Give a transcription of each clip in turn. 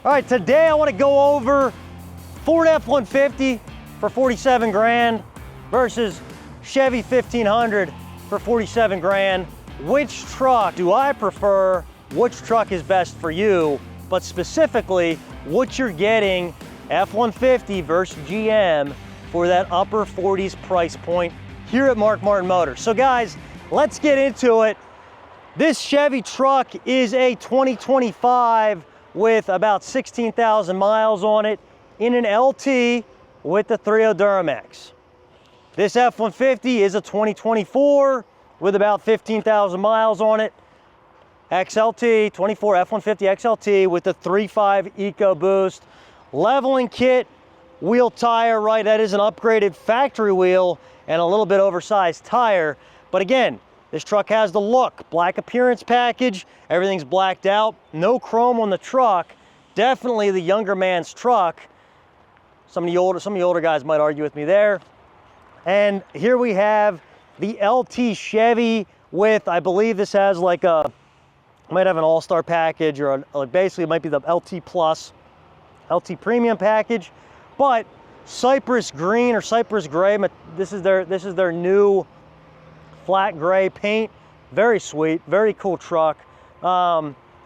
All right, today I want to go over Ford F150 for 47 grand versus Chevy 1500 for 47 grand. Which truck do I prefer? Which truck is best for you? But specifically, what you're getting F150 versus GM for that upper 40s price point here at Mark Martin Motors. So guys, let's get into it. This Chevy truck is a 2025 with about 16,000 miles on it in an LT with the 3.0 Duramax. This F-150 is a 2024 with about 15,000 miles on it. XLT, 24 F-150 XLT with the 3.5 EcoBoost. Leveling kit, wheel tire, right? That is an upgraded factory wheel and a little bit oversized tire. But again, this truck has the look, black appearance package, everything's blacked out, no chrome on the truck, definitely the younger man's truck. Some of the older guys might argue with me there. And here we have the LT Chevy with, I believe this has like a, might have an all-star package or basically it might be the LT Plus, LT Premium package, but Cypress green or Cypress gray, this is their new flat gray paint. Very sweet, very cool truck.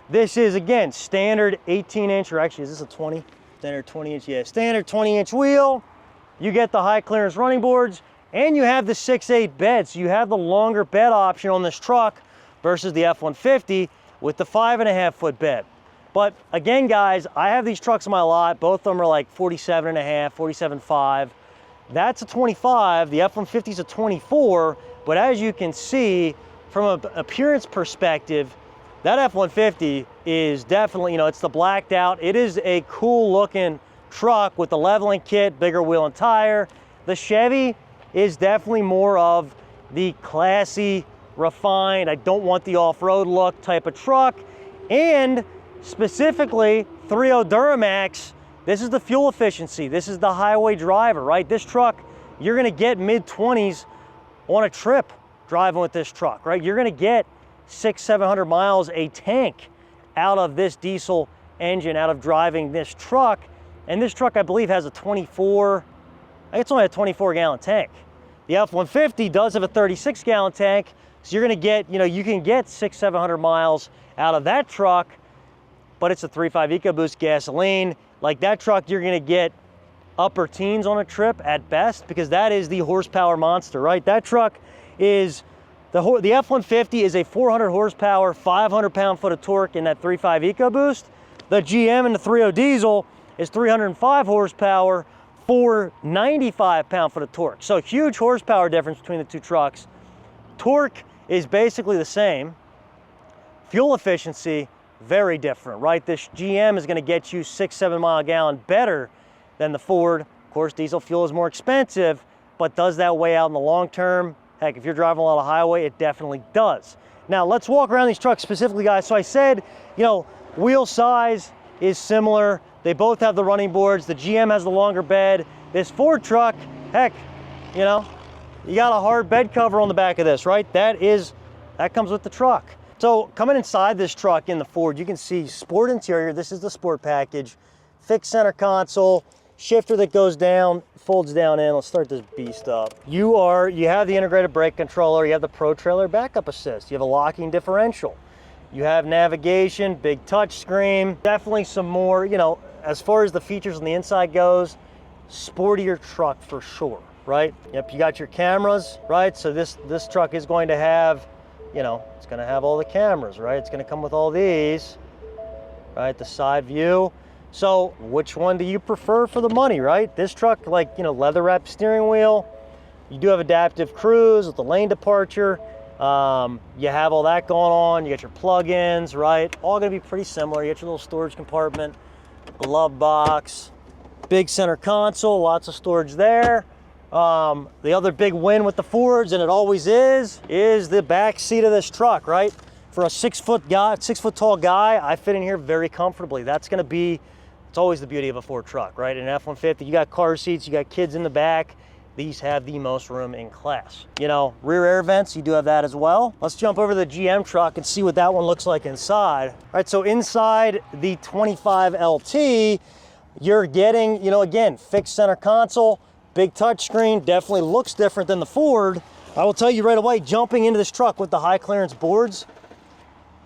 This is, again, standard 18-inch, or actually, is this a 20? Standard 20-inch, yeah, standard 20-inch wheel. You get the high clearance running boards, and you have the 6/8 bed. So you have the longer bed option on this truck versus the F-150 with the 5.5-foot bed. But again, guys, I have these trucks in my lot. Both of them are like 47.5, 47.5. That's a 25, the F-150 is a 24, but as you can see, from an appearance perspective, that F-150 is definitely, you know, it's the blacked out. It is a cool looking truck with the leveling kit, bigger wheel and tire. The Chevy is definitely more of the classy, refined, I don't want the off-road look type of truck. And specifically, 3.0 Duramax, this is the fuel efficiency. This is the highway driver, right? This truck, you're gonna get mid-20s on a trip driving with this truck, right? You're gonna get 600-700 miles a tank out of this diesel engine, out of driving this truck. And this truck, I believe, has a 24, I think it's only a 24-gallon tank. The F-150 does have a 36-gallon tank, so you're gonna get, you know, you can get 600-700 miles out of that truck, but it's a 3.5 EcoBoost gasoline. Like that truck, you're gonna get upper teens on a trip at best, because that is the horsepower monster, right? That truck is, the F-150 is a 400 horsepower, 500 pound-foot of torque in that 3.5 EcoBoost. The GM and the 3.0 diesel is 305 horsepower, 495 pound-foot of torque. So huge horsepower difference between the two trucks. Torque is basically the same. Fuel efficiency, very different, right? This GM is gonna get you 6-7 mile a gallon better than the Ford. Of course, diesel fuel is more expensive, but does that weigh out in the long term? Heck, if you're driving a lot of highway, it definitely does. Now, let's walk around these trucks specifically, guys. So I said, you know, wheel size is similar. They both have the running boards. The GM has the longer bed. This Ford truck, heck, you know, you got a hard bed cover on the back of this, right? That comes with the truck. So coming inside this truck in the Ford, you can see sport interior. This is the sport package. Fixed center console, shifter that goes down, folds down in. Let's start this beast up. You have the integrated brake controller. You have the Pro Trailer backup assist. You have a locking differential. You have navigation, big touch screen. Definitely some more, you know, as far as the features on the inside goes, sportier truck for sure, right? Yep, you got your cameras, right? So this truck is going to have, you know, it's gonna have all the cameras, right? It's gonna come with all these, right? The side view. So which one do you prefer for the money, right? This truck, like, you know, leather wrapped steering wheel. You do have adaptive cruise with the lane departure. You have all that going on. You got your plug-ins, right? All gonna be pretty similar. You got your little storage compartment, glove box, big center console, lots of storage there. The other big win with the Fords, and it always is the back seat of this truck, right? For a 6 foot tall guy, I fit in here very comfortably. That's gonna be, it's always the beauty of a Ford truck, right? In an F-150, you got car seats, you got kids in the back. these have the most room in class. You know, rear air vents, you do have that as well. Let's jump over to the GM truck and see what that one looks like inside. All right, so inside the 25 LT, you're getting, you know, again, fixed center console, big touchscreen, definitely looks different than the Ford. I will tell you right away, jumping into this truck with the high clearance boards,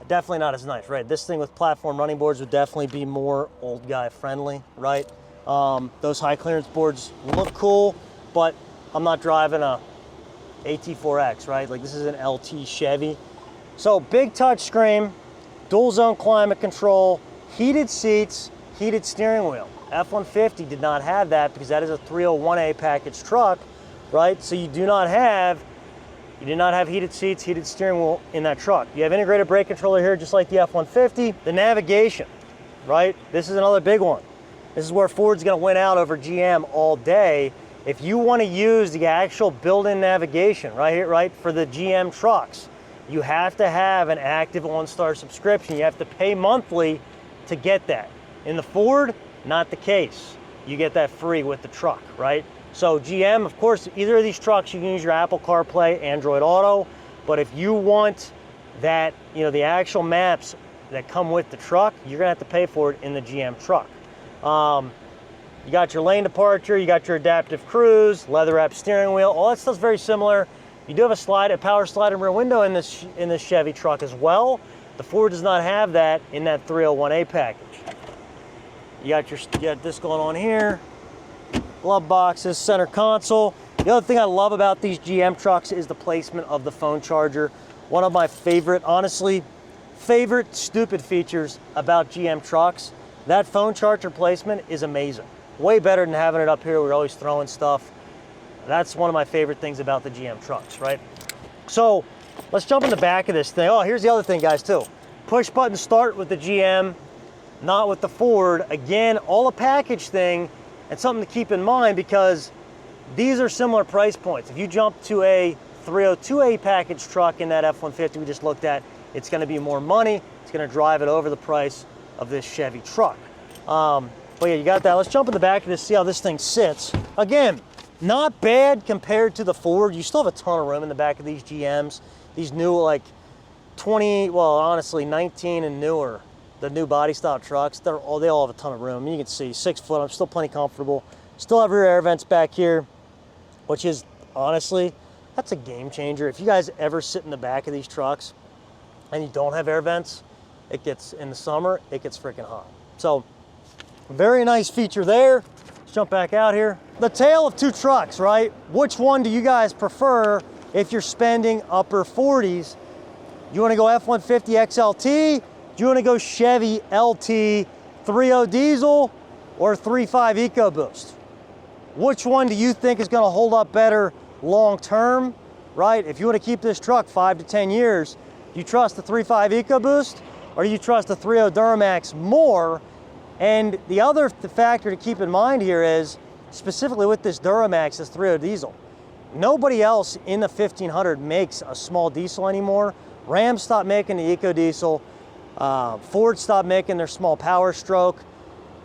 definitely not as nice, right? This thing with platform running boards would definitely be more old guy friendly, right? Those high clearance boards look cool, but I'm not driving a AT4X, right? Like, this is an LT Chevy. So big touch screen, dual zone climate control, heated seats, heated steering wheel. F-150 did not have that because that is a 301A package truck, right? So you do not have heated seats, heated steering wheel in that truck. You have integrated brake controller here, just like the F-150. The navigation, right? This is another big one. This is where Ford's gonna win out over GM all day. If you wanna use the actual built-in navigation right here, right, for the GM trucks, you have to have an active OnStar subscription. You have to pay monthly to get that. In the Ford, not the case. You get that free with the truck, right? So GM, of course, either of these trucks, you can use your Apple CarPlay, Android Auto, but if you want that, you know, the actual maps that come with the truck, you're gonna have to pay for it in the GM truck. You got your lane departure, you got your adaptive cruise, leather wrapped steering wheel, all that stuff's very similar. You do have a power sliding rear window in this Chevy truck as well. The Ford does not have that in that 301A package. You got this going on here, glove boxes, center console. The other thing I love about these GM trucks is the placement of the phone charger. One of my favorite stupid features about GM trucks, that phone charger placement is amazing. Way better than having it up here. We're always throwing stuff. That's one of my favorite things about the GM trucks, right? So let's jump in the back of this thing. Oh, here's the other thing, guys, too. Push button start with the GM, not with the Ford. Again, all a package thing, and something to keep in mind because these are similar price points. If you jump to a 302A package truck in that F-150 we just looked at, it's gonna be more money. It's gonna drive it over the price of this Chevy truck. But yeah, you got that. Let's jump in the back of this, see how this thing sits. Again, not bad compared to the Ford. You still have a ton of room in the back of these GMs. These new, like 20, well, honestly, 19 and newer, the new body style trucks, they all have a ton of room. You can see 6 foot, I'm still plenty comfortable. Still have rear air vents back here, which is, honestly, that's a game changer. If you guys ever sit in the back of these trucks and you don't have air vents, in the summer, it gets freaking hot. So, very nice feature there. Let's jump back out here. The tale of two trucks, right? Which one do you guys prefer if you're spending upper 40s? Do you wanna go F-150 XLT? Do you wanna go Chevy LT 3.0 diesel or 3.5 EcoBoost? Which one do you think is gonna hold up better long-term, right? If you wanna keep this truck 5 to 10 years, do you trust the 3.5 EcoBoost or do you trust the 3.0 Duramax more? And the other factor to keep in mind here is, specifically with this Duramax, this 3.0 diesel, nobody else in the 1500 makes a small diesel anymore. Ram stopped making the EcoDiesel. Ford stopped making their small Power Stroke.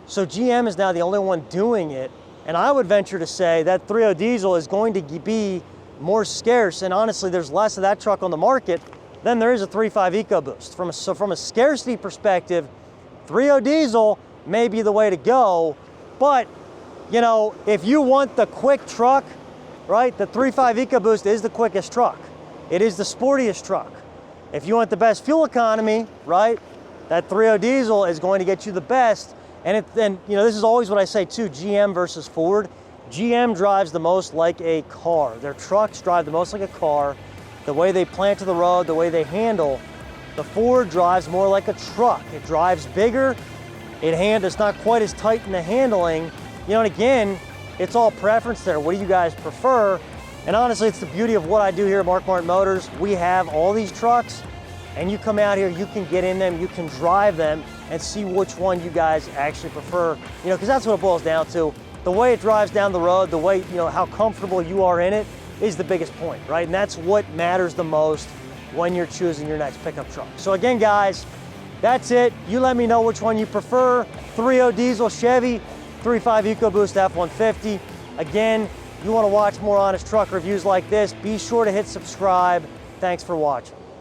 So GM is now the only one doing it. And I would venture to say that 3.0 diesel is going to be more scarce. And honestly, there's less of that truck on the market than there is a 3.5 EcoBoost. So from a scarcity perspective, 3.0 diesel may be the way to go. But, you know, if you want the quick truck, right, the 3.5 EcoBoost is the quickest truck. It is the sportiest truck. If you want the best fuel economy, right, that 3.0 diesel is going to get you the best. And you know, this is always what I say too, GM versus Ford. GM drives the most like a car. Their trucks drive the most like a car. The way they plant to the road, the way they handle. The Ford drives more like a truck. It drives bigger. It's not quite as tight in the handling. You know, and again, it's all preference there. What do you guys prefer? And honestly, it's the beauty of what I do here at Mark Martin Motors. We have all these trucks, and you come out here, you can get in them, you can drive them, and see which one you guys actually prefer. You know, because that's what it boils down to. The way it drives down the road, the way, you know, how comfortable you are in it is the biggest point, right? And that's what matters the most when you're choosing your next pickup truck. So again, guys, that's it. You let me know which one you prefer. 3.0 diesel Chevy, 3.5 EcoBoost F-150. Again, you want to watch more honest truck reviews like this, be sure to hit subscribe. Thanks for watching.